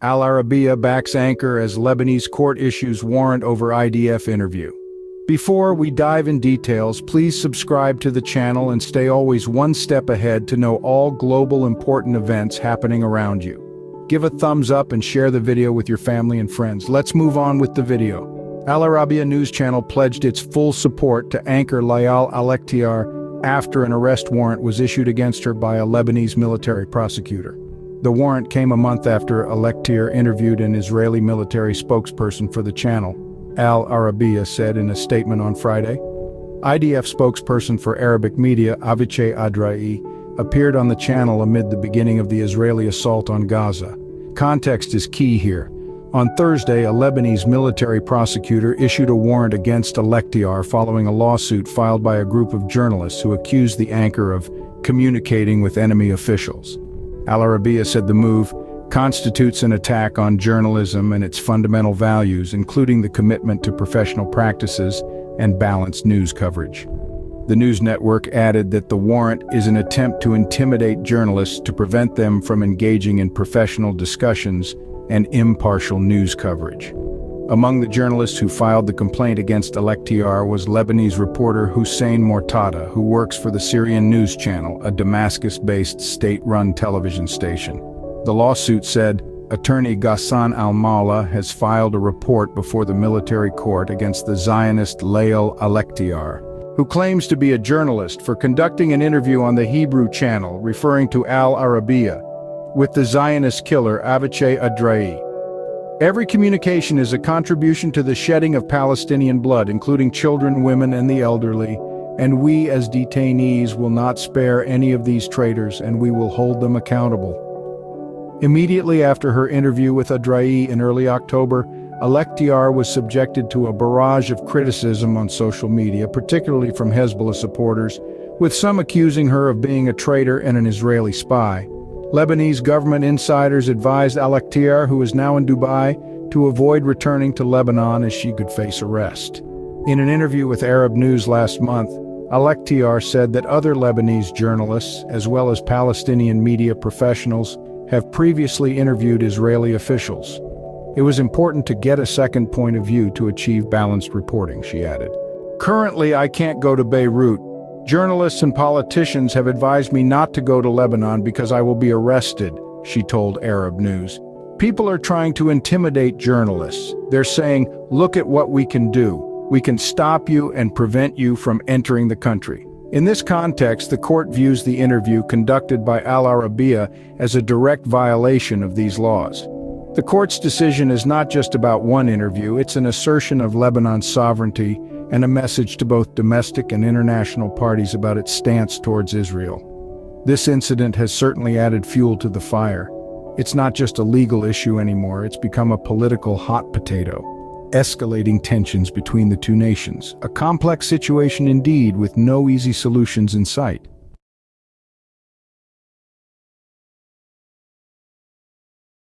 Al Arabiya backs anchor as Lebanese court issues warrant over IDF interview. Before we dive in details, please subscribe to the channel and stay always one step ahead to know all global important events happening around you. Give a thumbs up and share the video with your family and friends. Let's move on with the video. Al Arabiya news channel pledged its full support to anchor Layal Al-Ekhtiar after an arrest warrant was issued against her by a Lebanese military prosecutor. The warrant came a month after Al-Ekhtiar interviewed an Israeli military spokesperson for the channel, Al Arabiya said in a statement on Friday. IDF spokesperson for Arabic media, Avichai Adrai, appeared on the channel amid the beginning of the Israeli assault on Gaza. Context is key here. On Thursday, a Lebanese military prosecutor issued a warrant against Al-Ekhtiar following a lawsuit filed by a group of journalists who accused the anchor of communicating with enemy officials. Al Arabiya said the move constitutes an attack on journalism and its fundamental values, including the commitment to professional practices and balanced news coverage. The news network added that the warrant is an attempt to intimidate journalists to prevent them from engaging in professional discussions and impartial news coverage. Among the journalists who filed the complaint against Al-Ekhtiar was Lebanese reporter Hussein Mortada, who works for the Syrian news channel, a Damascus-based state-run television station. The lawsuit said, attorney Ghassan Al-Mawla has filed a report before the military court against the Zionist Layal Al-Ekhtiar, who claims to be a journalist, for conducting an interview on the Hebrew channel referring to Al Arabiya with the Zionist killer Avichai Adrai. Every communication is a contribution to the shedding of Palestinian blood, including children, women, and the elderly, and we as detainees will not spare any of these traitors, and we will hold them accountable. Immediately after her interview with Adrai in early October, Al-Ekhtiar was subjected to a barrage of criticism on social media, particularly from Hezbollah supporters, with some accusing her of being a traitor and an Israeli spy. Lebanese government insiders advised Al-Ekhtiar, who is now in Dubai, to avoid returning to Lebanon as she could face arrest. In an interview with Arab News last month, Al-Ekhtiar said that other Lebanese journalists, as well as Palestinian media professionals, have previously interviewed Israeli officials. It was important to get a second point of view to achieve balanced reporting, she added. Currently, I can't go to Beirut. Journalists and politicians have advised me not to go to Lebanon because I will be arrested, she told Arab News. People are trying to intimidate journalists. They're saying, look at what we can do. We can stop you and prevent you from entering the country. In this context, the court views the interview conducted by Al Arabiya as a direct violation of these laws. The court's decision is not just about one interview, it's an assertion of Lebanon's sovereignty and a message to both domestic and international parties about its stance towards Israel. This incident has certainly added fuel to the fire. It's not just a legal issue anymore, it's become a political hot potato, escalating tensions between the two nations. A complex situation indeed, with no easy solutions in sight.